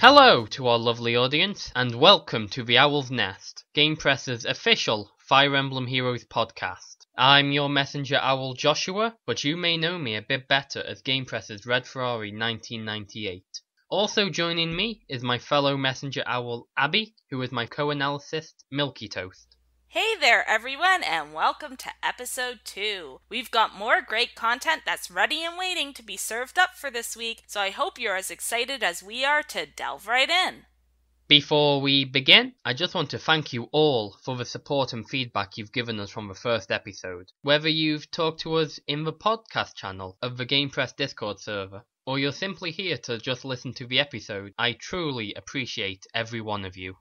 Hello to our lovely audience, and welcome to The Owl's Nest, Gamepress's official Fire Emblem Heroes podcast. I'm your messenger owl Joshua, but you may know me a bit better as Gamepress's Red Ferrari 1998. Also joining me is my fellow messenger owl Abby, who is my co-analyst Milky Toast. Hey there everyone, and welcome to episode 2. We've got more great content that's ready and waiting to be served up for this week, so I hope you're as excited as we are to delve right in. Before we begin, I just want to thank you all for the support and feedback you've given us from the first episode. Whether you've talked to us in the podcast channel of the Gamepress Discord server, or you're simply here to just listen to the episode, I truly appreciate every one of you.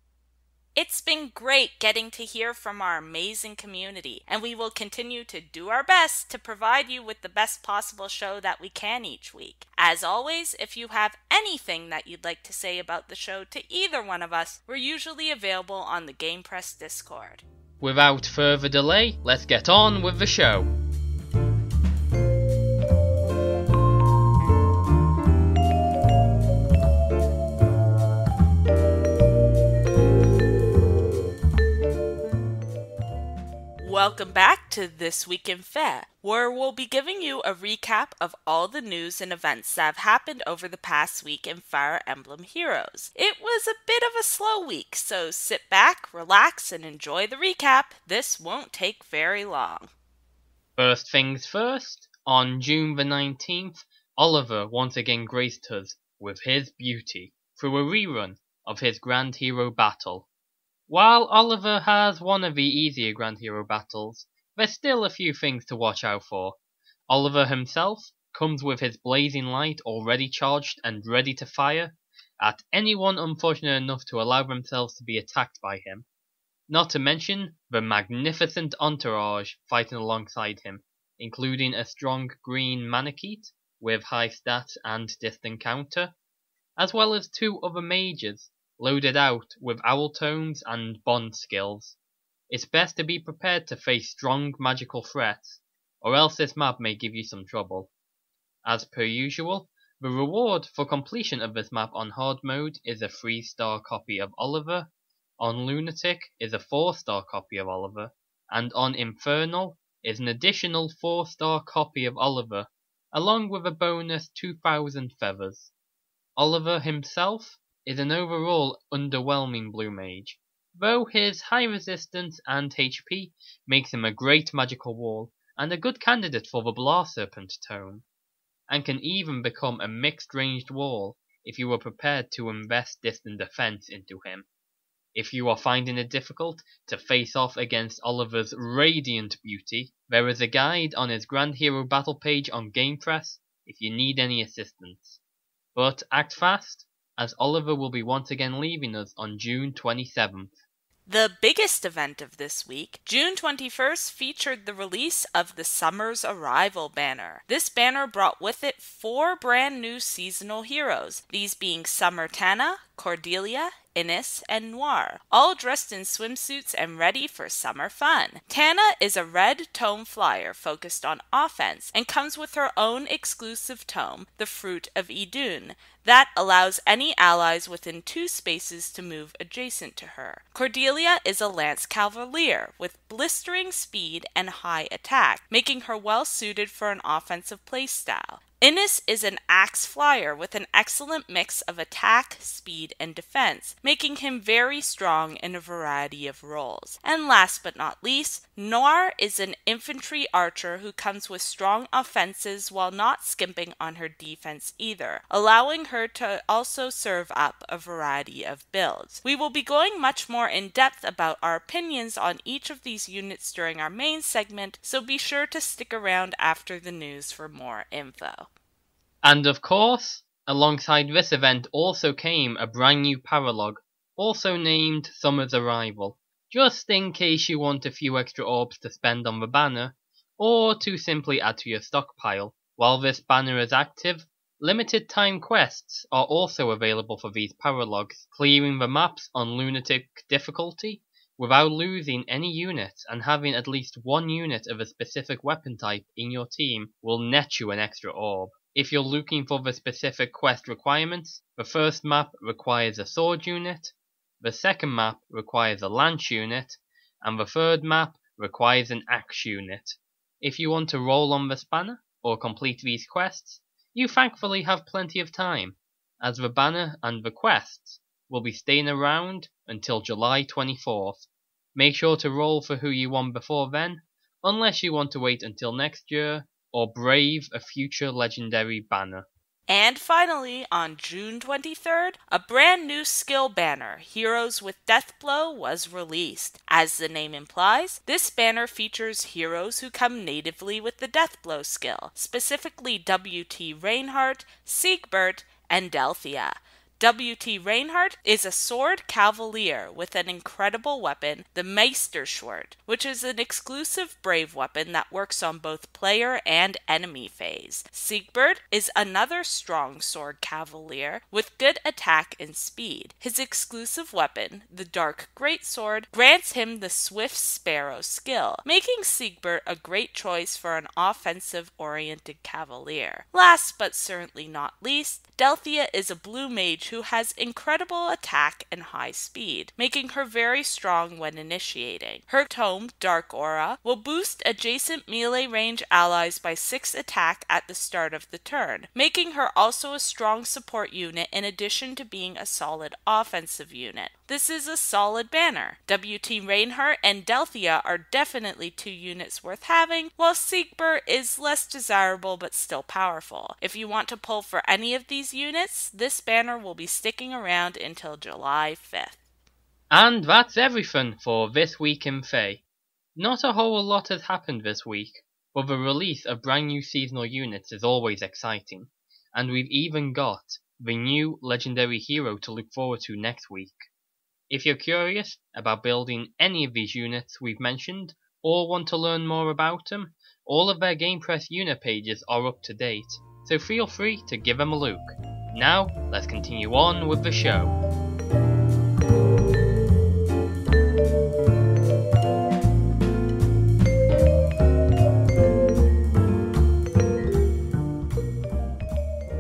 It's been great getting to hear from our amazing community, and we will continue to do our best to provide you with the best possible show that we can each week. As always, if you have anything that you'd like to say about the show to either one of us, we're usually available on the Gamepress Discord. Without further delay, let's get on with the show. Welcome back to This Week in Fair, where we'll be giving you a recap of all the news and events that have happened over the past week in Fire Emblem Heroes. It was a bit of a slow week, so sit back, relax, and enjoy the recap. This won't take very long. First things first, on June the 19th, Oliver once again graced us with his beauty through a rerun of his Grand Hero battle. While Oliver has one of the easier Grand Hero battles, there's still a few things to watch out for. Oliver himself comes with his blazing light already charged and ready to fire at anyone unfortunate enough to allow themselves to be attacked by him. Not to mention the magnificent entourage fighting alongside him, including a strong green Manakete with high stats and distant counter, as well as two other mages loaded out with owl tones and bond skills. It's best to be prepared to face strong magical threats, or else this map may give you some trouble. As per usual, the reward for completion of this map on hard mode is a 3-star copy of Oliver, on Lunatic is a 4-star copy of Oliver, and on Infernal is an additional 4-star copy of Oliver, along with a bonus 2,000 feathers. Oliver himself is an overall underwhelming blue mage, though his high resistance and HP makes him a great magical wall and a good candidate for the Blast Serpent tome, and can even become a mixed ranged wall if you are prepared to invest distant defense into him. If you are finding it difficult to face off against Oliver's radiant beauty, there is a guide on his Grand Hero battle page on Gamepress if you need any assistance. But act fast, as Oliver will be once again leaving us on June 27th. The biggest event of this week, June 21st, featured the release of the Summer's Arrival banner. This banner brought with it 4 brand new seasonal heroes, these being Summer Tana, Cordelia, Innis, and Noire, all dressed in swimsuits and ready for summer fun. Tana is a red tome flyer focused on offense and comes with her own exclusive tome, the Fruit of Idun, that allows any allies within 2 spaces to move adjacent to her. Cordelia is a lance cavalier with blistering speed and high attack, making her well suited for an offensive playstyle. Innis is an axe flyer with an excellent mix of attack, speed, and defense, making him very strong in a variety of roles. And last but not least, Noire is an infantry archer who comes with strong offenses while not skimping on her defense either, allowing her to also serve up a variety of builds. We will be going much more in depth about our opinions on each of these units during our main segment, so be sure to stick around after the news for more info. And of course, alongside this event also came a brand new paralogue, also named Summer's Arrival, just in case you want a few extra orbs to spend on the banner, or to simply add to your stockpile. While this banner is active, limited time quests are also available for these paralogues, clearing the maps on Lunatic difficulty without losing any units, and having at least one unit of a specific weapon type in your team will net you an extra orb. If you're looking for the specific quest requirements, the first map requires a sword unit, the second map requires a lance unit, and the third map requires an axe unit. If you want to roll on the spanner, or complete these quests, you thankfully have plenty of time, as the banner and the quests will be staying around until July 24th. Make sure to roll for who you want before then, unless you want to wait until next year, or brave a future legendary banner. And finally, on June 23rd, a brand new skill banner, Heroes with Deathblow, was released. As the name implies, this banner features heroes who come natively with the Deathblow skill, specifically W.T. Reinhardt, Siegbert, and Delthea. W.T. Reinhardt is a sword cavalier with an incredible weapon, the Meisterschwert, which is an exclusive brave weapon that works on both player and enemy phase. Siegbert is another strong sword cavalier with good attack and speed. His exclusive weapon, the Dark Greatsword, grants him the Swift Sparrow skill, making Siegbert a great choice for an offensive-oriented cavalier. Last but certainly not least, Delthea is a blue mage who has incredible attack and high speed, making her very strong when initiating. Her tome, Dark Aura, will boost adjacent melee range allies by 6 attack at the start of the turn, making her also a strong support unit in addition to being a solid offensive unit. This is a solid banner. W.T. Reinhardt and Delthea are definitely 2 units worth having, while Siegbert is less desirable but still powerful. If you want to pull for any of these units, this banner will be sticking around until July 5th. And that's everything for this week in Fae. Not a whole lot has happened this week, but the release of brand new seasonal units is always exciting, and we've even got the new legendary hero to look forward to next week. If you're curious about building any of these units we've mentioned, or want to learn more about them, all of their Gamepress unit pages are up to date, so feel free to give them a look. Now, let's continue on with the show.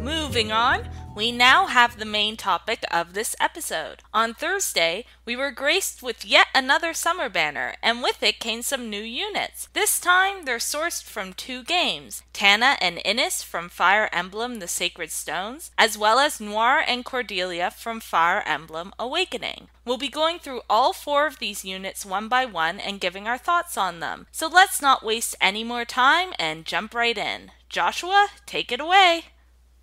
Moving on, we now have the main topic of this episode. On Thursday, we were graced with yet another summer banner, and with it came some new units. This time, they're sourced from 2 games, Tana and Innis from Fire Emblem The Sacred Stones, as well as Noire and Cordelia from Fire Emblem Awakening. We'll be going through all 4 of these units one by one and giving our thoughts on them. So let's not waste any more time and jump right in. Joshua, take it away!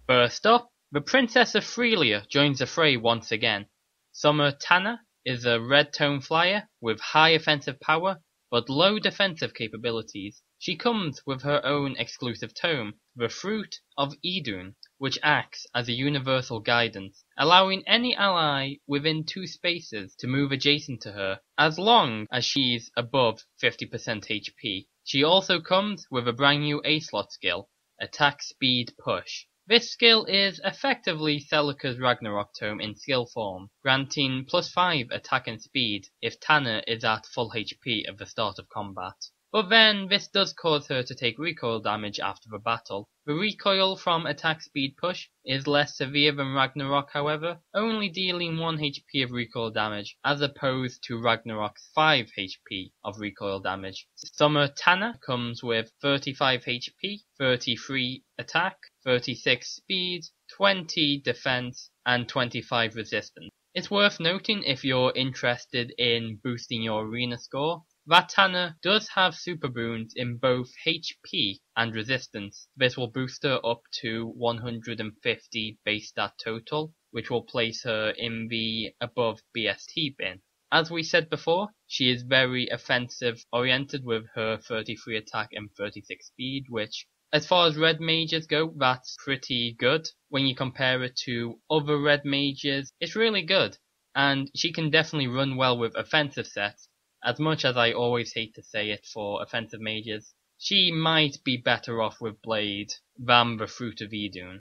First up, the Princess of Freelia joins the fray once again. Summer Tana is a red tone flyer with high offensive power but low defensive capabilities. She comes with her own exclusive tome, the Fruit of Idun, which acts as a universal guidance, allowing any ally within 2 spaces to move adjacent to her, as long as she's above 50% HP. She also comes with a brand new A-slot skill, Attack Speed Push. This skill is effectively Celica's Ragnarok tome in skill form, granting +5 attack and speed if Tana is at full HP at the start of combat. But then this does cause her to take recoil damage after the battle. The recoil from attack speed push is less severe than Ragnarok, however, only dealing 1 HP of recoil damage as opposed to Ragnarok's 5 HP of recoil damage. Summer Tana comes with 35 HP, 33 attack, 36 speed, 20 defense, and 25 resistance. It's worth noting if you're interested in boosting your arena score, that Tana does have super boons in both HP and resistance. This will boost her up to 150 base stat total, which will place her in the above BST bin. As we said before, she is very offensive oriented with her 33 attack and 36 speed, which, as far as red mages go, that's pretty good. When you compare it to other red mages, it's really good. And she can definitely run well with offensive sets. As much as I always hate to say it for offensive mages, she might be better off with Blade than the Fruit of Idun.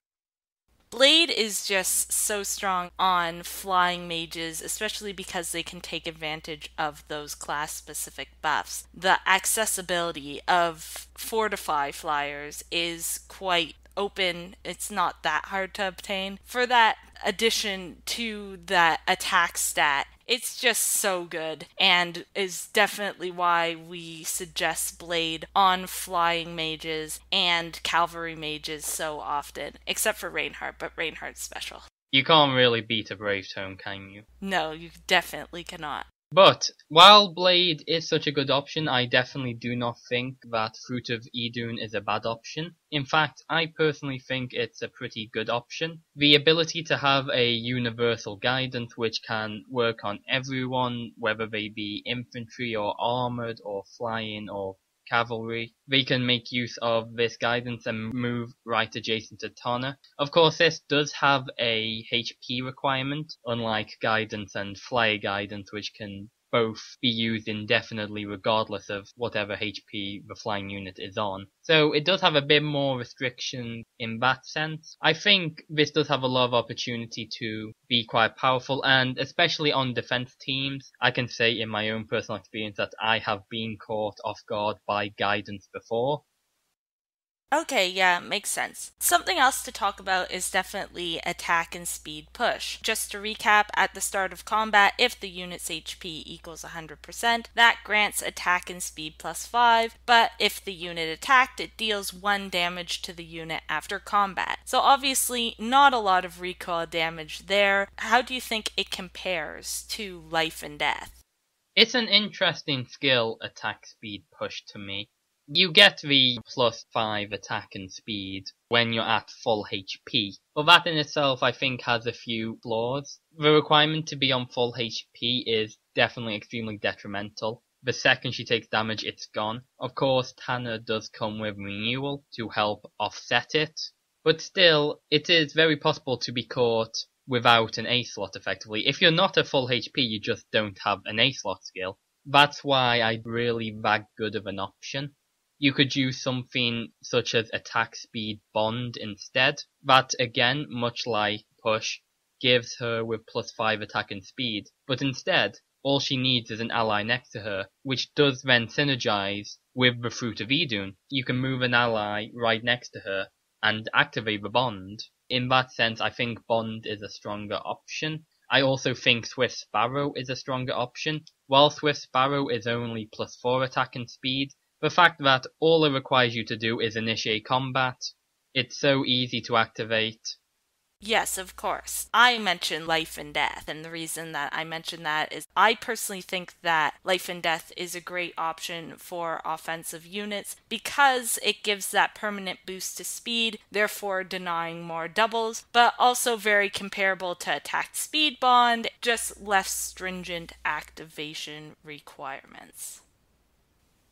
Blade is just so strong on flying mages, especially because they can take advantage of those class-specific buffs. The accessibility of Fortify flyers is quite open, it's not that hard to obtain. For that addition to that attack stat, it's just so good, and is definitely why we suggest Blade on flying mages and cavalry mages so often, except for Reinhardt, but Reinhardt's special. You can't really beat a Brave Tome, can you? No, you definitely cannot. But while Blade is such a good option, I definitely do not think that Fruit of Idun is a bad option. In fact, I personally think it's a pretty good option. The ability to have a universal guidance which can work on everyone, whether they be infantry or armored or flying or cavalry. They can make use of this guidance and move right adjacent to Tana. Of course, this does have a HP requirement, unlike guidance and flyer guidance, which can both be used indefinitely regardless of whatever HP the flying unit is on. So it does have a bit more restriction in that sense. I think this does have a lot of opportunity to be quite powerful, and especially on defense teams, I can say in my own personal experience that I have been caught off guard by guidance before. Okay, yeah, makes sense. Something else to talk about is definitely attack and speed push. Just to recap, at the start of combat, if the unit's HP equals 100%, that grants attack and speed +5, but if the unit attacked, it deals 1 damage to the unit after combat. So obviously, not a lot of recoil damage there. How do you think it compares to life and death? It's an interesting skill, attack speed push, to me. You get the +5 attack and speed when you're at full HP, but that in itself I think has a few flaws. The requirement to be on full HP is definitely extremely detrimental. The second she takes damage, it's gone. Of course, Tana does come with renewal to help offset it, but still, it is very possible to be caught without an A slot effectively. If you're not at full HP, you just don't have an A slot skill. That's why I really that good of an option. You could use something such as attack speed bond instead. That again, much like push, gives her with +5 attack and speed. But instead, all she needs is an ally next to her, which does then synergize with the Fruit of Idun. You can move an ally right next to her and activate the bond. In that sense, I think bond is a stronger option. I also think Swift Sparrow is a stronger option. While Swift Sparrow is only +4 attack and speed, the fact that all it requires you to do is initiate combat, it's so easy to activate. Yes, of course. I mentioned life and death, and the reason that I mentioned that is I personally think that life and death is a great option for offensive units because it gives that permanent boost to speed, therefore denying more doubles, but also very comparable to attack speed bond, just less stringent activation requirements.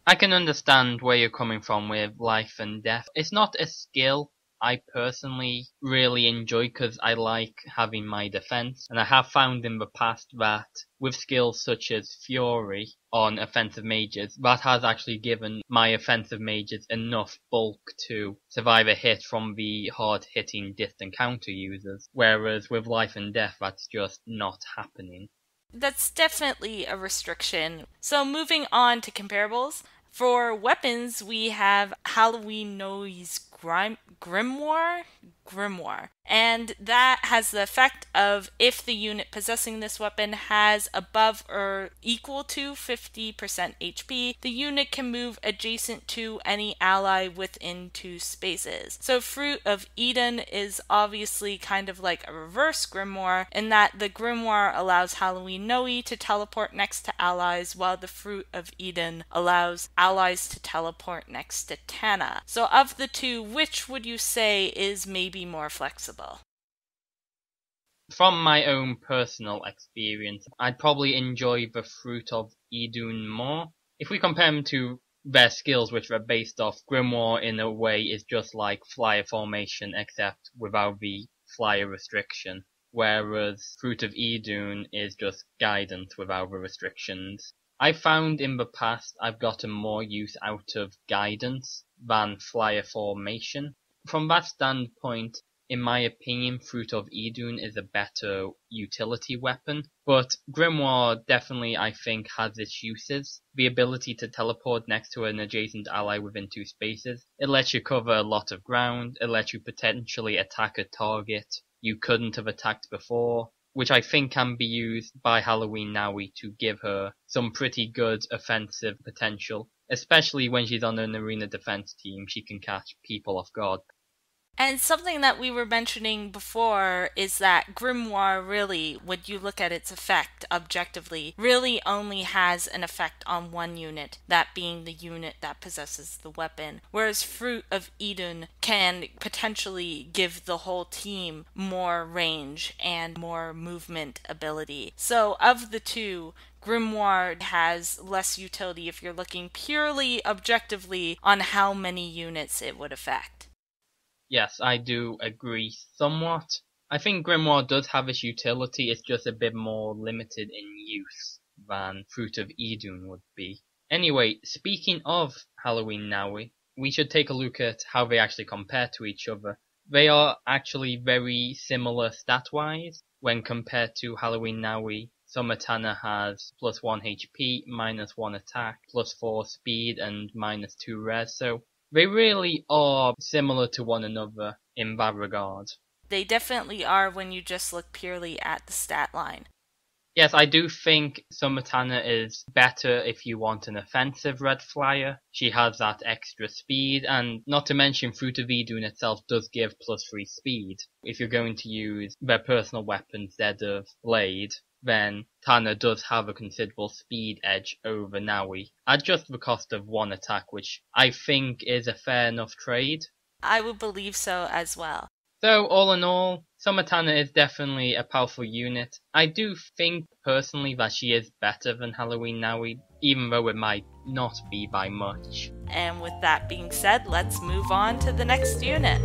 I can understand where you're coming from with life and death. It's not a skill I personally really enjoy because I like having my defense, and I have found in the past that with skills such as Fury on offensive mages, that has actually given my offensive mages enough bulk to survive a hit from the hard-hitting distant counter users, whereas with life and death that's just not happening. That's definitely a restriction. So moving on to comparables. For weapons, we have Halloween Noise Grimoire, and that has the effect of if the unit possessing this weapon has above or equal to 50% HP, the unit can move adjacent to any ally within 2 spaces. So Fruit of Eden is obviously kind of like a reverse Grimoire in that the Grimoire allows Halloween Noe to teleport next to allies, while the Fruit of Eden allows allies to teleport next to Tana. So of the two, which would you say is maybe more flexible? From my own personal experience, I'd probably enjoy the Fruit of Idun more. If we compare them to their skills, which are based off, Grimoire in a way is just like flyer formation except without the flyer restriction, whereas Fruit of Idun is just guidance without the restrictions. I found in the past I've gotten more use out of guidance than flyer formation. From that standpoint, in my opinion, Fruit of Idun is a better utility weapon, but Grimoire definitely, I think, has its uses. The ability to teleport next to an adjacent ally within 2 spaces. It lets you cover a lot of ground. It lets you potentially attack a target you couldn't have attacked before, which I think can be used by Halloween Nowie to give her some pretty good offensive potential. Especially when she's on an arena defense team, she can catch people off guard. And something that we were mentioning before is that Grimoire really, when you look at its effect objectively, really only has an effect on one unit, that being the unit that possesses the weapon. Whereas Fruit of Idun can potentially give the whole team more range and more movement ability. So of the two, Grimoire has less utility if you're looking purely objectively on how many units it would affect. Yes, I do agree somewhat. I think Grimoire does have its utility, it's just a bit more limited in use than Fruit of Idun would be. Anyway, speaking of Halloween Nowie, we should take a look at how they actually compare to each other. They are actually very similar stat-wise when compared to Halloween Nowie. Summer Tana has plus 1 HP, minus 1 attack, plus 4 speed, and minus 2 res, so they really are similar to one another in that regard. They definitely are when you just look purely at the stat line. Yes, I do think Summer Tana is better if you want an offensive red flyer. She has that extra speed, and not to mention Fruit of Idun itself does give plus 3 speed. If you're going to use their personal weapon instead of Blade, then Tana does have a considerable speed edge over Nowie, at just the cost of 1 attack, which I think is a fair enough trade. I would believe so as well. So, all in all, Summer Tana is definitely a powerful unit. I do think, personally, that she is better than Halloween Nowie, even though it might not be by much. And with that being said, let's move on to the next unit.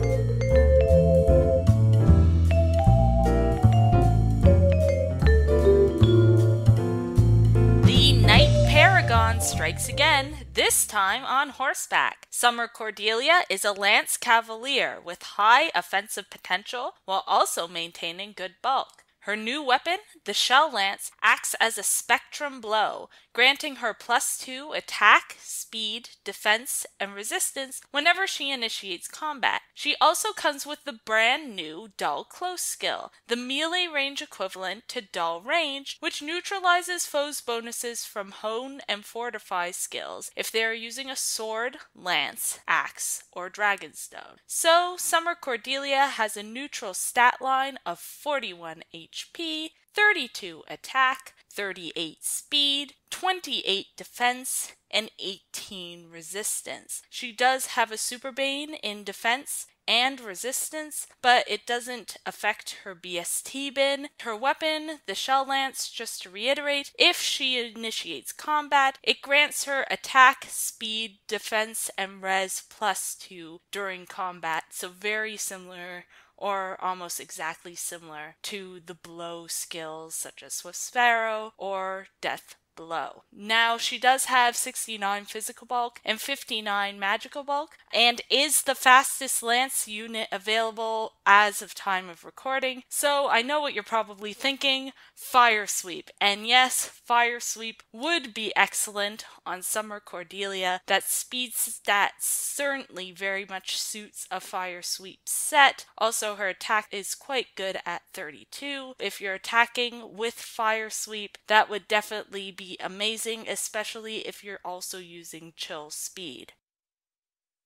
Paragon strikes again, this time on horseback. Summer Cordelia is a lance cavalier with high offensive potential while also maintaining good bulk. Her new weapon, the Shell Lance, acts as a spectrum blow, granting her +2 attack, speed, defense, and resistance whenever she initiates combat. She also comes with the brand new Dull Close skill, the melee range equivalent to Dull Range, which neutralizes foes' bonuses from Hone and Fortify skills if they are using a sword, lance, axe, or dragonstone. So, Summer Cordelia has a neutral stat line of 41 HP, 32 attack, 38 speed, 28 defense, and 18 resistance. She does have a Super Bane in defense and resistance, but it doesn't affect her BST bin. Her weapon, the Shell Lance, just to reiterate, if she initiates combat, it grants her attack, speed, defense, and res +2 during combat, so very similar or almost exactly similar to the blow skills such as Swift Sparrow or Death Blow. Now, she does have 69 physical bulk and 59 magical bulk, and is the fastest lance unit available as of time of recording. So I know what you're probably thinking, Fire Sweep. And yes, Fire Sweep would be excellent on Summer Cordelia. That speed stat certainly very much suits a Fire Sweep set. Also, her attack is quite good at 32. If you're attacking with Fire Sweep, that would definitely be amazing, especially if you're also using Chill Speed.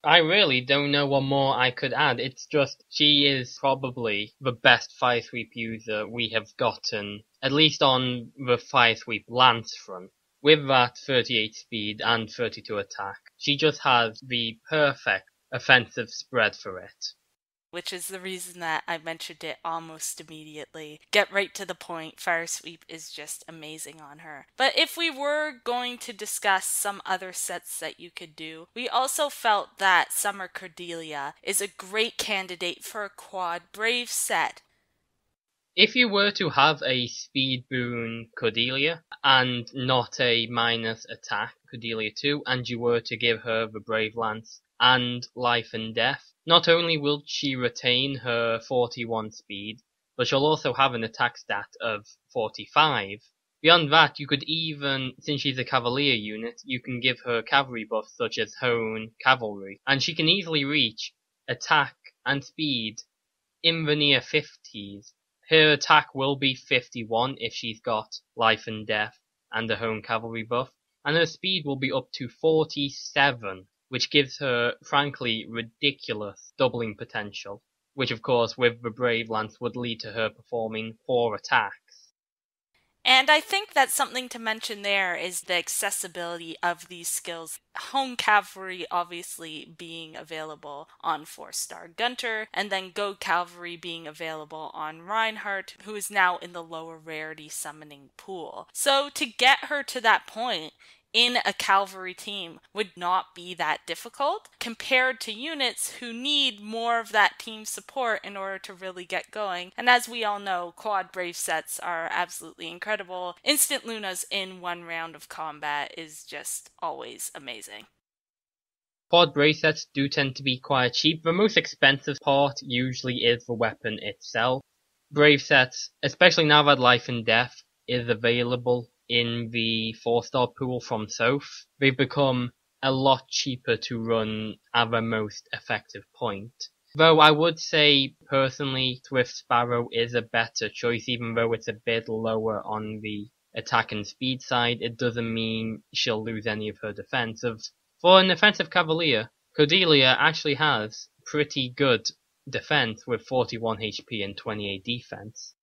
I really don't know what more I could add. It's just, she is probably the best Fire Sweep user we have gotten, at least on the Fire Sweep Lance front. With that 38 speed and 32 attack, she just has the perfect offensive spread for it. Which is the reason that I mentioned it almost immediately. Get right to the point, Fire Sweep is just amazing on her. But if we were going to discuss some other sets that you could do, we also felt that Summer Cordelia is a great candidate for a quad Brave set. If you were to have a speed boon Cordelia and not a minus attack Cordelia 2, and you were to give her the Brave Lance and Life and Death, Not only will she retain her 41 speed, but she'll also have an attack stat of 45. Beyond that, you could even, since she's a cavalier unit, you can give her cavalry buffs such as Hone Cavalry, and she can easily reach attack and speed in the near 50s. Her attack will be 51 if she's got Life and Death and a Hone Cavalry buff, and her speed will be up to 47, which gives her, frankly, ridiculous doubling potential, which of course with the Brave Lance would lead to her performing 4 attacks. And I think that something to mention there is the accessibility of these skills. Home Cavalry obviously being available on 4-star Gunter, and then Go Cavalry being available on Reinhardt, who is now in the lower rarity summoning pool. So to get her to that point in a cavalry team would not be that difficult compared to units who need more of that team support in order to really get going. And as we all know, quad brave sets are absolutely incredible. Instant Lunas in one round of combat is just always amazing. Quad brave sets do tend to be quite cheap. The most expensive part usually is the weapon itself. Brave sets, especially now that Life and Death is available in the 4-star pool from Soph, they've become a lot cheaper to run at the most effective point. Though I would say, personally, Swift Sparrow is a better choice, even though it's a bit lower on the attack and speed side. It doesn't mean she'll lose any of her defensive. For an offensive cavalier, Cordelia actually has pretty good defense with 41 HP and 28 defense.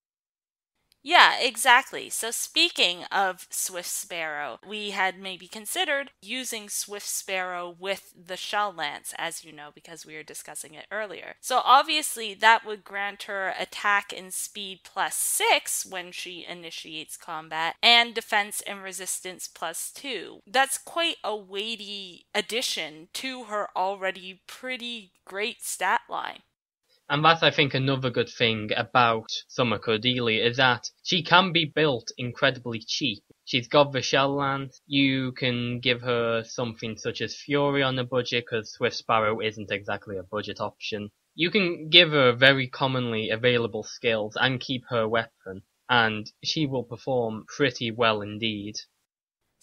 Yeah, exactly. So speaking of Swift Sparrow, we had maybe considered using Swift Sparrow with the Shell Lance, as you know, because we were discussing it earlier. So obviously that would grant her attack and speed +6 when she initiates combat, and defense and resistance +2. That's quite a weighty addition to her already pretty great stat line. And that's, I think, another good thing about Summer Cordelia is that she can be built incredibly cheap. She's got the Shell Lance. You can give her something such as Fury on a budget, because Swift Sparrow isn't exactly a budget option. You can give her very commonly available skills and keep her weapon, and she will perform pretty well indeed.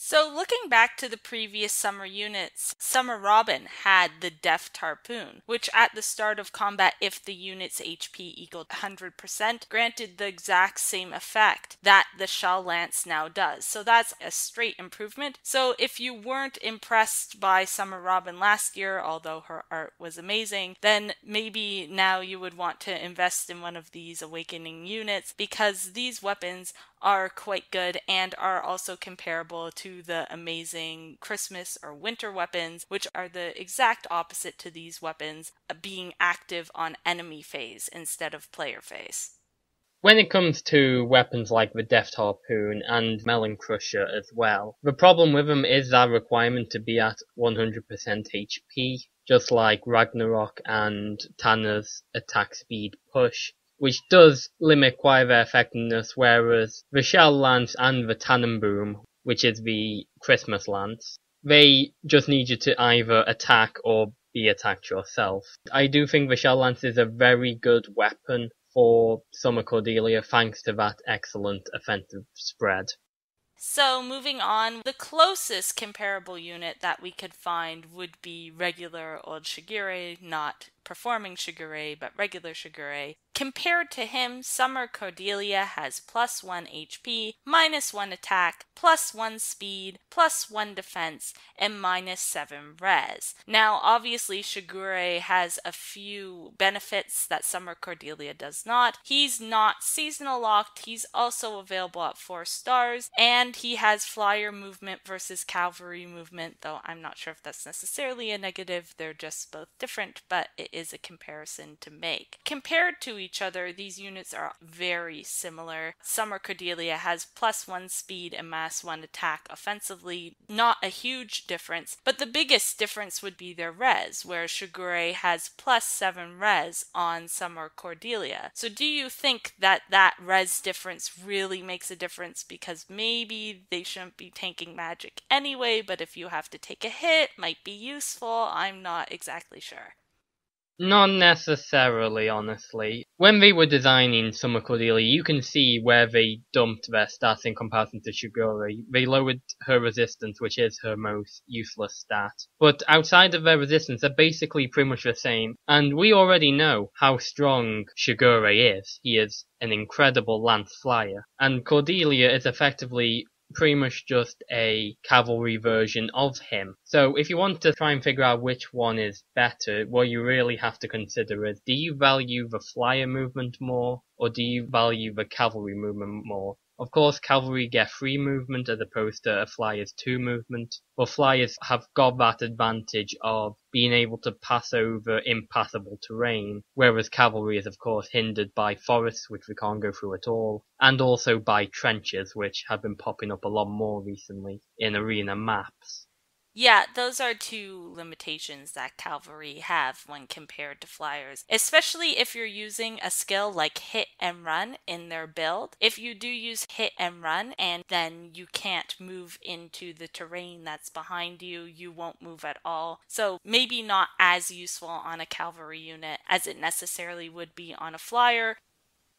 So looking back to the previous summer units, Summer Robin had the Deft Harpoon, which at the start of combat, if the unit's HP equaled 100%, granted the exact same effect that the Shell Lance now does. So that's a straight improvement. So if you weren't impressed by Summer Robin last year, although her art was amazing, then maybe now you would want to invest in one of these Awakening units, because these weapons are quite good and are also comparable to the amazing Christmas or winter weapons, which are the exact opposite to these weapons, being active on enemy phase instead of player phase. When it comes to weapons like the Deft Harpoon and Melon Crusher as well, the problem with them is that requirement to be at 100% HP, just like Ragnarok and Tana's attack speed push, which does limit quite their effectiveness, whereas the Shell Lance and the Tannenboom, which is the Christmas Lance, they just need you to either attack or be attacked yourself. I do think the Shell Lance is a very good weapon for Summer Cordelia thanks to that excellent offensive spread. So moving on, the closest comparable unit that we could find would be regular old Shigure, not performing Shigure, but regular Shigure. Compared to him, Summer Cordelia has +1 HP, -1 attack, +1 speed, +1 defense, and -7 res. Now, obviously, Shigure has a few benefits that Summer Cordelia does not. He's not seasonal locked, he's also available at 4 stars, and he has flyer movement versus cavalry movement, though I'm not sure if that's necessarily a negative. They're just both different, but it is a comparison to make. Compared to each other, these units are very similar. Summer Cordelia has +1 speed and -1 attack offensively, not a huge difference, but the biggest difference would be their res, where Shigure has +7 res on Summer Cordelia. So do you think that that res difference really makes a difference, because maybe they shouldn't be tanking magic anyway, but if you have to take a hit, might be useful? I'm not exactly sure. Not necessarily, honestly. When they were designing Summer Cordelia, you can see where they dumped their stats in comparison to Shigure. They lowered her resistance, which is her most useless stat. But outside of their resistance, they're basically pretty much the same. And we already know how strong Shigure is. He is an incredible lance flyer. And Cordelia is effectively pretty much just a cavalry version of him. So if you want to try and figure out which one is better, what you really have to consider is, do you value the flyer movement more, or do you value the cavalry movement more? Of course, cavalry get free movement as opposed to a flyer's 2 movement, but flyers have got that advantage of being able to pass over impassable terrain, whereas cavalry is of course hindered by forests, which we can't go through at all, and also by trenches, which have been popping up a lot more recently in arena maps. Yeah, those are two limitations that cavalry have when compared to flyers, especially if you're using a skill like hit and run in their build. If you do use hit and run and then you can't move into the terrain that's behind you, you won't move at all. So maybe not as useful on a cavalry unit as it necessarily would be on a flyer.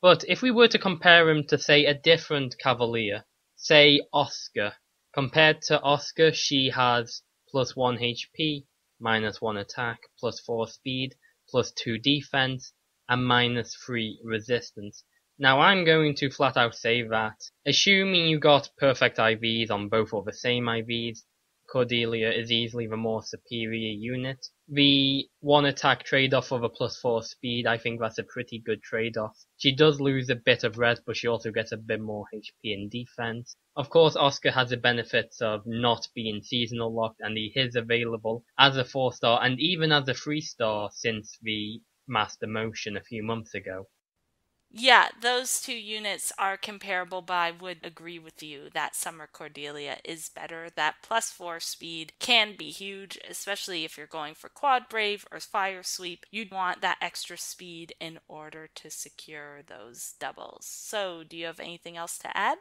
But if we were to compare him to, say, a different cavalier, say Oscar, compared to Oscar, she has +1 HP, -1 attack, +4 speed, +2 defense, and -3 resistance. Now I'm going to flat out say that, assuming you got perfect IVs on both or the same IVs, Cordelia is easily the more superior unit. The 1 attack trade-off of a +4 speed, I think that's a pretty good trade-off. She does lose a bit of res, but she also gets a bit more HP and defense. Of course, Oscar has the benefits of not being seasonal locked, and he is available as a 4-star and even as a 3-star since the mass demotion a few months ago. Yeah, those two units are comparable, but I would agree with you that Summer Cordelia is better. That +4 speed can be huge, especially if you're going for Quad Brave or Fire Sweep. You'd want that extra speed in order to secure those doubles. So, do you have anything else to add?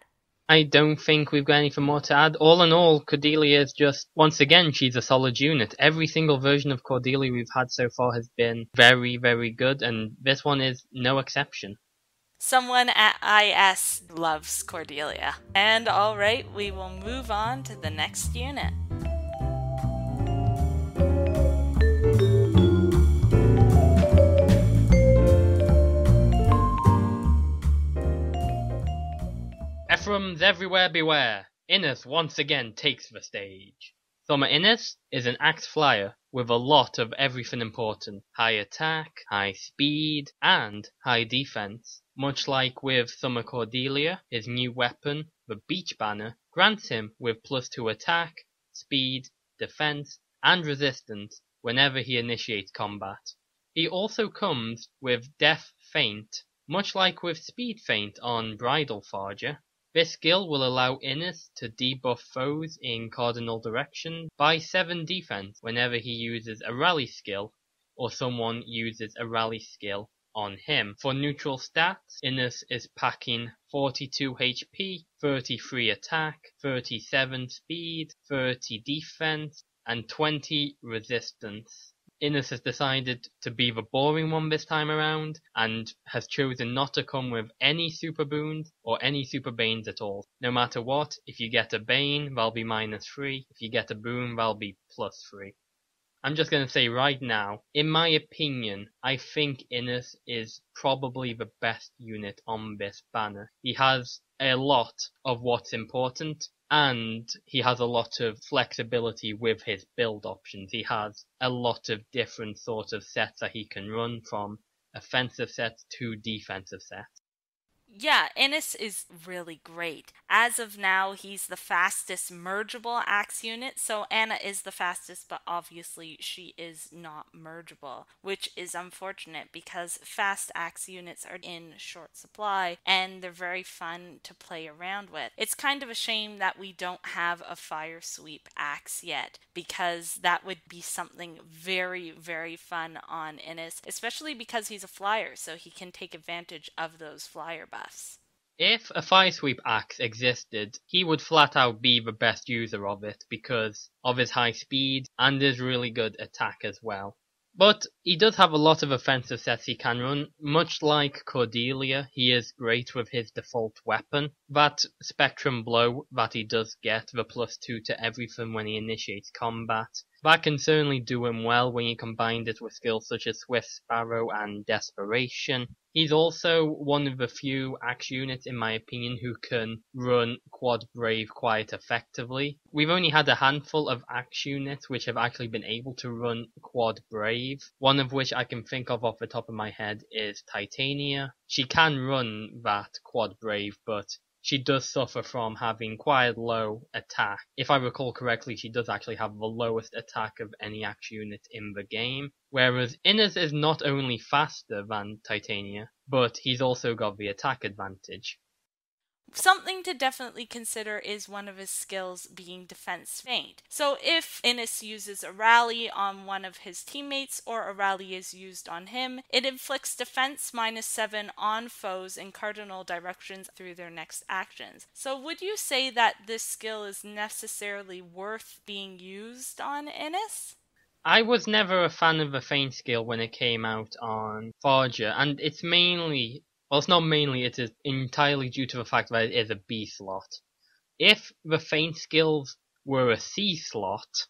I don't think we've got anything more to add. All in all, Cordelia is just, once again, she's a solid unit. Every single version of Cordelia we've had so far has been very, very good, and this one is no exception. Someone at IS loves Cordelia. And alright, we will move on to the next unit. Ephraims everywhere beware! Innes once again takes the stage. Summer Innes is an axe flyer with a lot of everything important. High attack, high speed, and high defense. Much like with Summer Cordelia, his new weapon, the Beach Banner, grants him with +2 attack, speed, defense, and resistance whenever he initiates combat. He also comes with Death Feint, much like with Speed Feint on Bridal Farger. This skill will allow Innes to debuff foes in cardinal direction by 7 defense whenever he uses a rally skill, or someone uses a rally skill on him. For neutral stats, Innes is packing 42 HP, 33 attack, 37 speed, 30 defense, and 20 resistance. Innes has decided to be the boring one this time around, and has chosen not to come with any super boons or any super banes at all. No matter what, if you get a bane, that'll be -3, if you get a boon, that'll be +3. I'm just going to say right now, in my opinion, I think Innes is probably the best unit on this banner. He has a lot of what's important, and he has a lot of flexibility with his build options. He has a lot of different sorts of sets that he can run, from offensive sets to defensive sets. Yeah, Innes is really great. As of now, he's the fastest mergeable axe unit, so Anna is the fastest, but obviously she is not mergeable, which is unfortunate because fast axe units are in short supply and they're very fun to play around with. It's kind of a shame that we don't have a fire sweep axe yet, because that would be something very, very fun on Innes, especially because he's a flyer, so he can take advantage of those flyer buffs. If a Fire Sweep axe existed, he would flat out be the best user of it because of his high speed and his really good attack as well. But he does have a lot of offensive sets he can run. Much like Cordelia, he is great with his default weapon. That Spectrum Blow that he does get, the +2 to everything when he initiates combat. That can certainly do him well when you combine it with skills such as Swift Sparrow and Desperation. He's also one of the few axe units, in my opinion, who can run Quad Brave quite effectively. We've only had a handful of axe units which have actually been able to run Quad Brave. One of which I can think of off the top of my head is Titania. She can run that Quad Brave, but she does suffer from having quite low attack. If I recall correctly, she does actually have the lowest attack of any axe unit in the game. Whereas Innes is not only faster than Titania, but he's also got the attack advantage. Something to definitely consider is one of his skills being Defense Feint. So if Innes uses a rally on one of his teammates or a rally is used on him, it inflicts defense -7 on foes in cardinal directions through their next actions. So would you say that this skill is necessarily worth being used on Innes? I was never a fan of the Feint skill when it came out on Forger, and it's mainly... Well, it's not mainly, it is entirely due to the fact that it is a B slot. If the Feint skills were a C slot,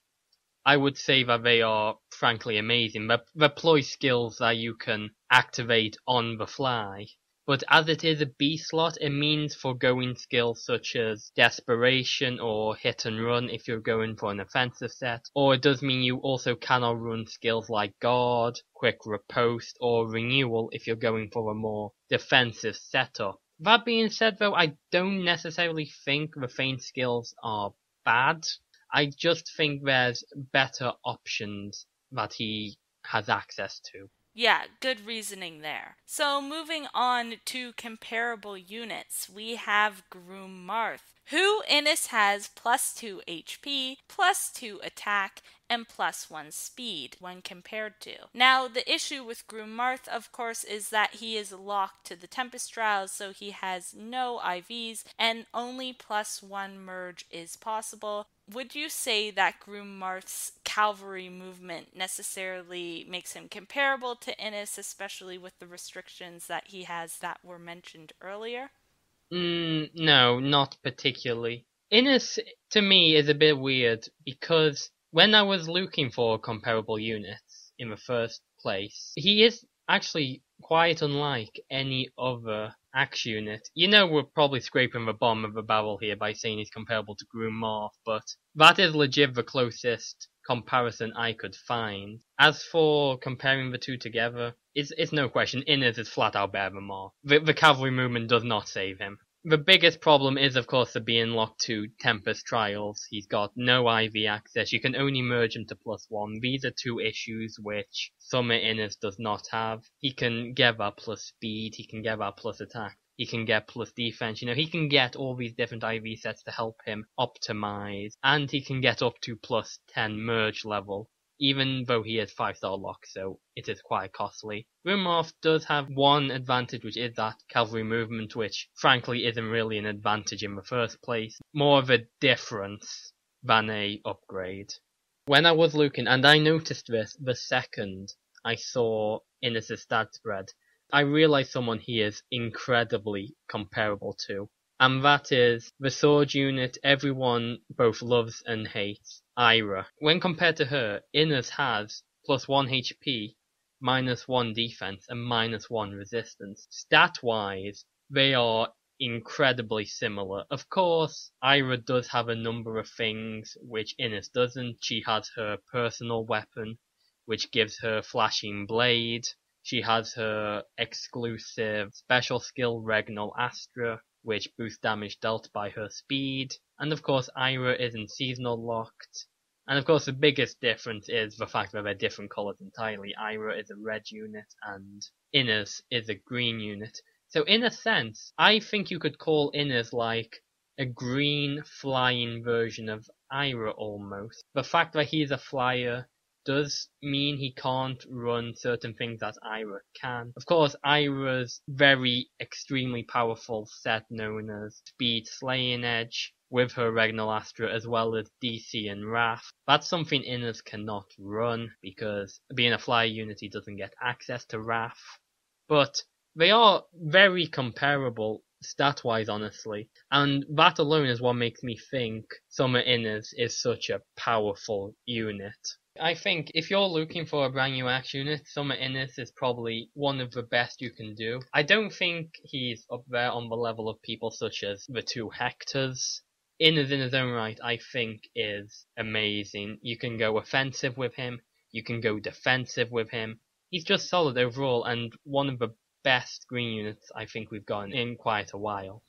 I would say that they are frankly amazing. They're ploy skills that you can activate on the fly. But as it is a B slot, it means foregoing skills such as Desperation or Hit and Run if you're going for an offensive set. Or it does mean you also cannot run skills like Guard, Quick Riposte, or Renewal if you're going for a more defensive setup. That being said though, I don't necessarily think the Feint skills are bad. I just think there's better options that he has access to. Yeah, good reasoning there. So moving on to comparable units, we have Groom Marth, who Innes has +2 HP, +2 attack, and +1 speed when compared to. Now, the issue with Groom Marth, of course, is that he is locked to the Tempest Trials, so he has no IVs, and only +1 merge is possible. Would you say that Groom Marth's cavalry movement necessarily makes him comparable to Innes, especially with the restrictions that he has that were mentioned earlier? No, not particularly. Innes, to me, is a bit weird because when I was looking for comparable units in the first place, he is actually quite unlike any other axe unit. You know, we're probably scraping the bottom of the barrel here by saying he's comparable to Groom Marth, but that is legit the closest comparison I could find. As for comparing the two together, it's no question, Innes is flat out better than Marth. The cavalry movement does not save him. The biggest problem is, of course, the being locked to Tempest Trials. He's got no IV access. You can only merge him to +1. These are two issues which Summer Innes does not have. He can get that plus speed. He can get that plus attack. He can get plus defense. You know, he can get all these different IV sets to help him optimize. And he can get up to +10 merge level, even though he is 5-star lock, so it is quite costly. Groom Marth does have one advantage, which is that cavalry movement, which frankly isn't really an advantage in the first place. More of a difference than a upgrade. When I was looking, and I noticed this the second I saw Innes' stat spread, I realized someone he is incredibly comparable to. And that is the sword unit everyone both loves and hates, Ira. When compared to her, Innes has +1 HP, -1 defense, and -1 resistance. Stat-wise, they are incredibly similar. Of course, Ira does have a number of things which Innes doesn't. She has her personal weapon, which gives her Flashing Blade. She has her exclusive special skill Regnal Astra, which boosts damage dealt by her speed. And of course, Ira isn't seasonal locked. And of course, the biggest difference is the fact that they're different colours entirely. Ira is a red unit and Innes is a green unit. So in a sense, I think you could call Innes like a green flying version of Ira almost. The fact that he's a flyer does mean he can't run certain things that Ira can. Of course, Ira's very extremely powerful set known as Speed Slaying Edge with her Regnal Astra as well as DC and Wrath. That's something Innes cannot run because being a flyer unit he doesn't get access to Wrath. But they are very comparable stat-wise, honestly, and that alone is what makes me think Summer Innes is such a powerful unit. I think if you're looking for a brand new Axe unit, Summer Innes is probably one of the best you can do. I don't think he's up there on the level of people such as the two Hectors. Innes in his own right, I think, is amazing. You can go offensive with him, you can go defensive with him. He's just solid overall and one of the best green units I think we've gotten in quite a while.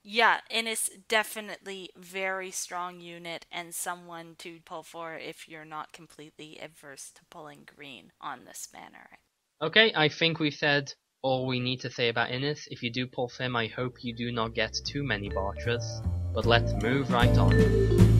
Yeah, and it's definitely very strong unit and someone to pull for if you're not completely adverse to pulling green on this banner. Okay, I think we said all we need to say about Innes. If you do pull for him, I hope you do not get too many Bartras. But let's move right on.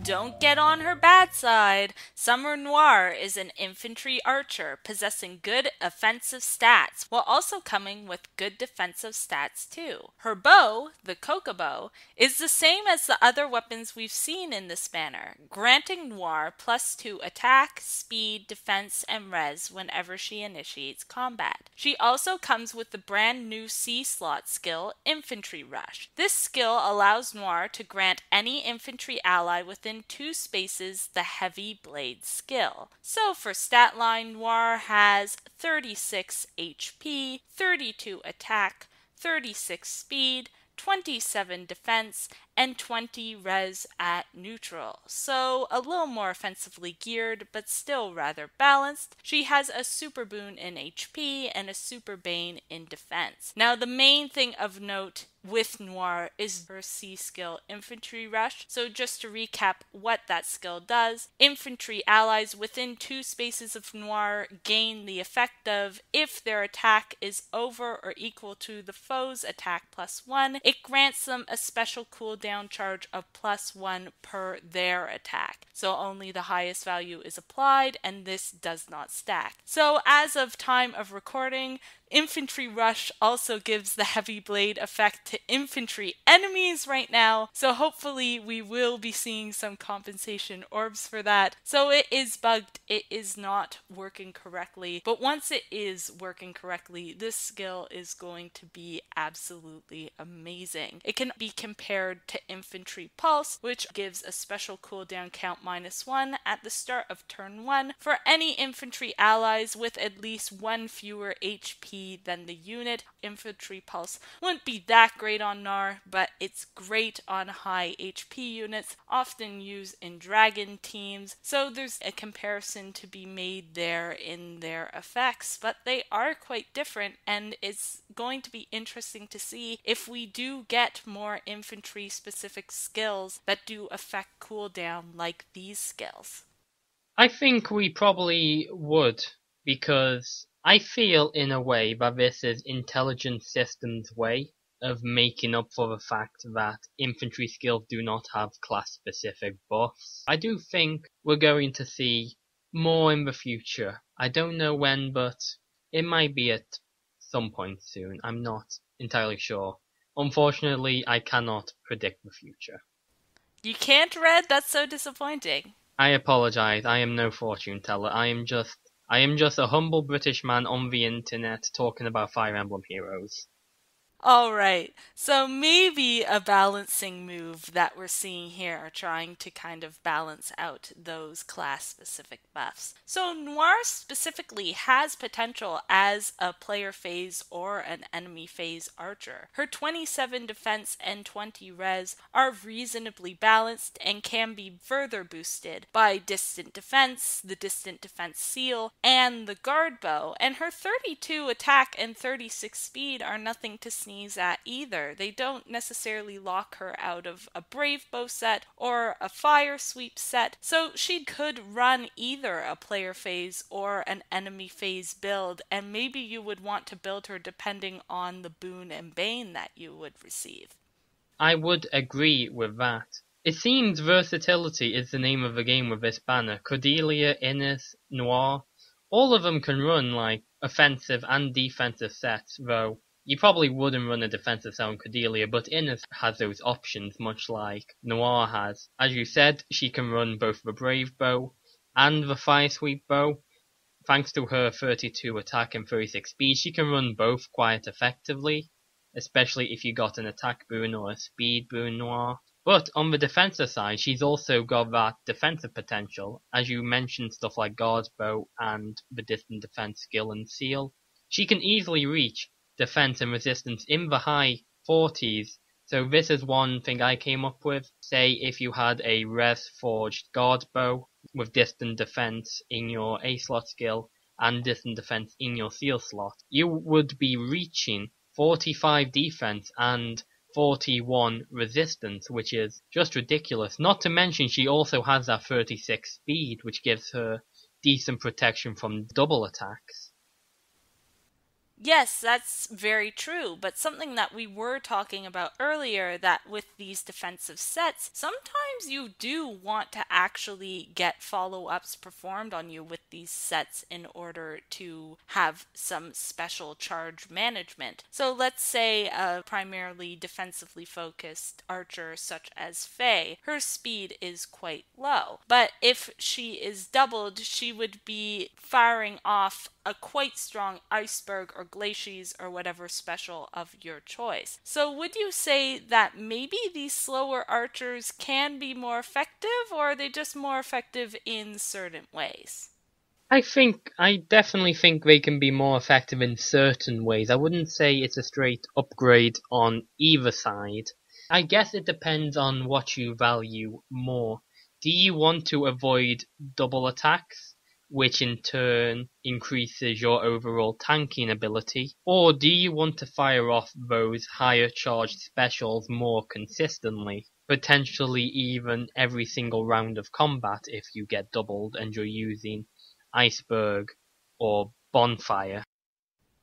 Don't get on her bad side. Summer Noire is an infantry archer possessing good offensive stats while also coming with good defensive stats too. Her bow, the Coca bow, is the same as the other weapons we've seen in this banner, granting Noire +2 attack, speed, defense, and res whenever she initiates combat. She also comes with the brand new C slot skill, Infantry Rush. This skill allows Noire to grant any infantry ally within 2 spaces the Heavy Blade skill. So for stat line, Noire has 36 HP, 32 attack, 36 speed, 27 defense, and 20 res at neutral. So a little more offensively geared, but still rather balanced. She has a super boon in HP and a super bane in defense. Now the main thing of note with Noire is her C skill, Infantry Rush. So just to recap what that skill does, infantry allies within 2 spaces of Noire gain the effect of, if their attack is over or equal to the foe's attack +1, it grants them a special cooldown charge of +1 per their attack. So only the highest value is applied, and this does not stack. So as of time of recording, Infantry Rush also gives the Heavy Blade effect to infantry enemies right now, so hopefully we will be seeing some compensation orbs for that. So it is bugged, it is not working correctly, but once it is working correctly, this skill is going to be absolutely amazing. It can be compared to Infantry Pulse, which gives a special cooldown count -1 at the start of turn 1 for any infantry allies with at least 1 fewer HP than the unit. Infantry Pulse wouldn't be that great on Noire, but it's great on high HP units, often used in dragon teams, so there's a comparison to be made there in their effects, but they are quite different, and it's going to be interesting to see if we do get more infantry specific skills that do affect cooldown like these skills. I think we probably would, because I feel in a way that this is Intelligent Systems' way of making up for the fact that infantry skills do not have class-specific buffs. I do think we're going to see more in the future. I don't know when, but it might be at some point soon. I'm not entirely sure. Unfortunately, I cannot predict the future. You can't, Red? That's so disappointing. I apologize. I am no fortune teller. I am just a humble British man on the internet talking about Fire Emblem Heroes. Alright, so maybe a balancing move that we're seeing here, trying to kind of balance out those class-specific buffs. So Noire specifically has potential as a player phase or an enemy phase archer. Her 27 defense and 20 res are reasonably balanced and can be further boosted by distant defense, the distant defense seal, and the guard bow, and her 32 attack and 36 speed are nothing to sneeze at either. They don't necessarily lock her out of a Brave Bow set or a Fire Sweep set, so she could run either a player phase or an enemy phase build, and maybe you would want to build her depending on the boon and bane that you would receive. I would agree with that. It seems versatility is the name of the game with this banner. Cordelia, Innes, Noire, all of them can run like offensive and defensive sets, though you probably wouldn't run a defensive set on Cordelia, but Innes has those options much like Noire has. As you said, she can run both the Brave Bow and the Fire Sweep Bow. Thanks to her 32 attack and 36 speed, she can run both quite effectively, especially if you got an attack boon or a speed boon Noire. But on the defensive side, she's also got that defensive potential, as you mentioned stuff like Guard's Bow and the distant defense skill and seal. She can easily reach defense and resistance in the high 40s, so this is one thing I came up with. Say if you had a res forged Guard Bow with distant defense in your A slot skill and distant defense in your seal slot, you would be reaching 45 defense and 41 resistance, which is just ridiculous. Not to mention she also has that 36 speed, which gives her decent protection from double attacks. Yes, that's very true, but something that we were talking about earlier, that with these defensive sets, sometimes you do want to actually get follow-ups performed on you with these sets in order to have some special charge management. So let's say a primarily defensively focused archer such as Faye, her speed is quite low, but if she is doubled, she would be firing off a quite strong iceberg or glacies or whatever special of your choice. So would you say that maybe these slower archers can be more effective, or are they just more effective in certain ways? I definitely think they can be more effective in certain ways. I wouldn't say it's a straight upgrade on either side. I guess it depends on what you value more. Do you want to avoid double attacks, which in turn increases your overall tanking ability? Or do you want to fire off those higher charged specials more consistently? Potentially even every single round of combat if you get doubled and you're using Iceberg or Bonfire.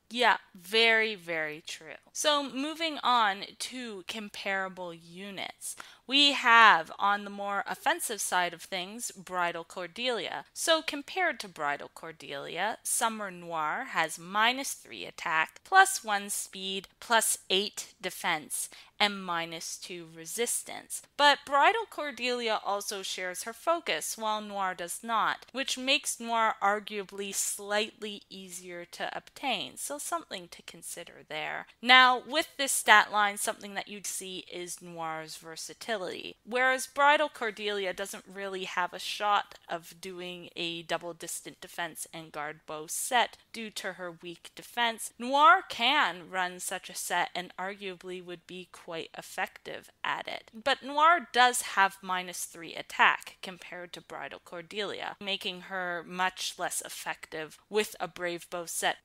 Yeah, very, very true. So moving on to comparable units. We have, on the more offensive side of things, Bridal Cordelia. So compared to Bridal Cordelia, Summer Noire has -3 attack, +1 speed, +8 defense, and -2 resistance. But Bridal Cordelia also shares her focus, while Noire does not, which makes Noire arguably slightly easier to obtain, so something to consider there. Now, with this stat line, something that you'd see is Noire's versatility, whereas Bridal Cordelia doesn't really have a shot of doing a double distant defense and guard bow set due to her weak defense. Noire can run such a set and arguably would be quite effective at it. But Noire does have -3 attack compared to Bridal Cordelia, making her much less effective with a Brave Bow set.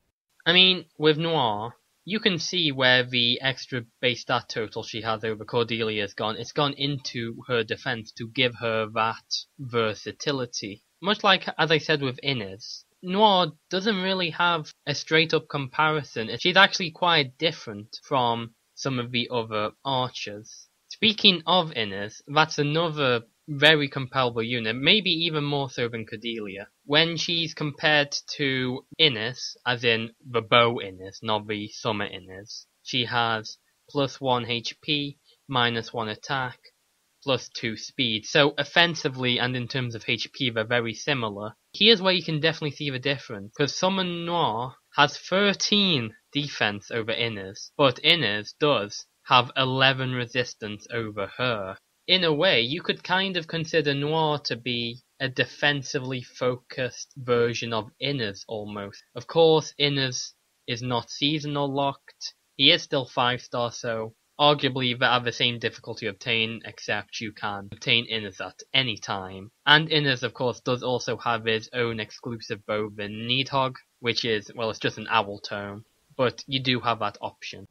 I mean, with Noire, you can see where the extra base stat total she has over Cordelia has gone. It's gone into her defense to give her that versatility. Much like, as I said with Innes, Noire doesn't really have a straight up comparison. She's actually quite different from some of the other archers. Speaking of Innes, that's another very comparable unit, maybe even more so than Cordelia. When she's compared to Innes, as in the bow Innes, not the summer Innes, she has +1 HP, -1 attack, +2 speed. So offensively and in terms of HP, they're very similar. Here's where you can definitely see the difference, because Summer Noire has 13 defense over Innes, but Innes does have 11 resistance over her. In a way, you could kind of consider Noire to be a defensively focused version of Innes almost. Of course, Innes is not seasonal locked. He is still 5-star, so arguably they have the same difficulty to obtain, except you can obtain Innes at any time. And Innes, of course, does also have his own exclusive bow, the Needhog, which is, well, it's just an owl tome. But you do have that option.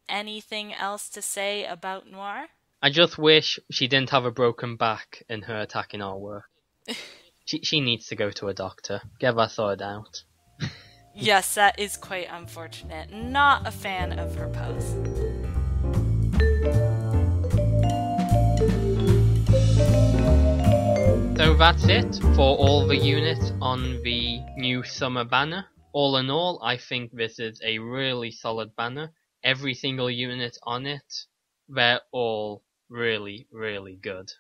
Anything else to say about Noire? I just wish she didn't have a broken back in her attacking artwork. She needs to go to a doctor. Get that sorted out. Yes, that is quite unfortunate. Not a fan of her pose. that's it for all the units on the new summer banner. All in all, I think this is a really solid banner. Every single unit on it, they're all really, really good.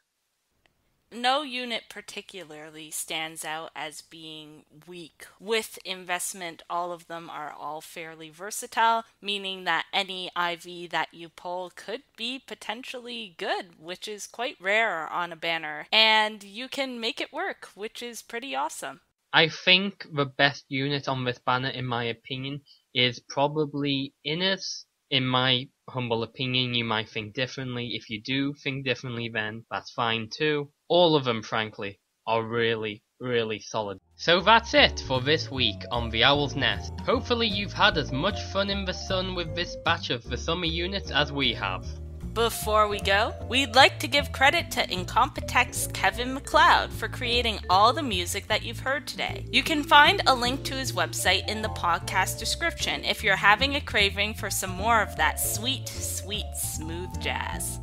No unit particularly stands out as being weak. With investment, all of them are all fairly versatile, meaning that any IV that you pull could be potentially good, which is quite rare on a banner. And you can make it work, which is pretty awesome. I think the best unit on this banner, in my opinion, is probably Innes. In my humble opinion, you might think differently. If you do think differently, then that's fine too. All of them, frankly, are really, really solid. So that's it for this week on The Owl's Nest. Hopefully you've had as much fun in the sun with this batch of the summer units as we have. Before we go, we'd like to give credit to Incompetech's Kevin MacLeod for creating all the music that you've heard today. You can find a link to his website in the podcast description if you're having a craving for some more of that sweet, sweet, smooth jazz.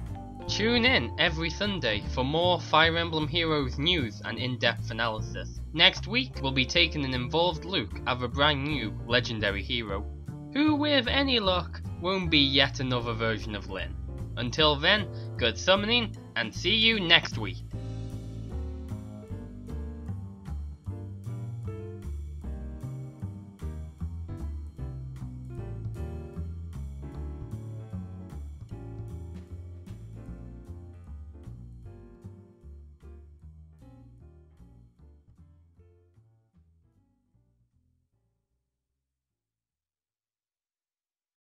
Tune in every Sunday for more Fire Emblem Heroes news and in-depth analysis. Next week, we'll be taking an involved look at a brand new legendary hero, who with any luck won't be yet another version of Lyn. Until then, good summoning, and see you next week.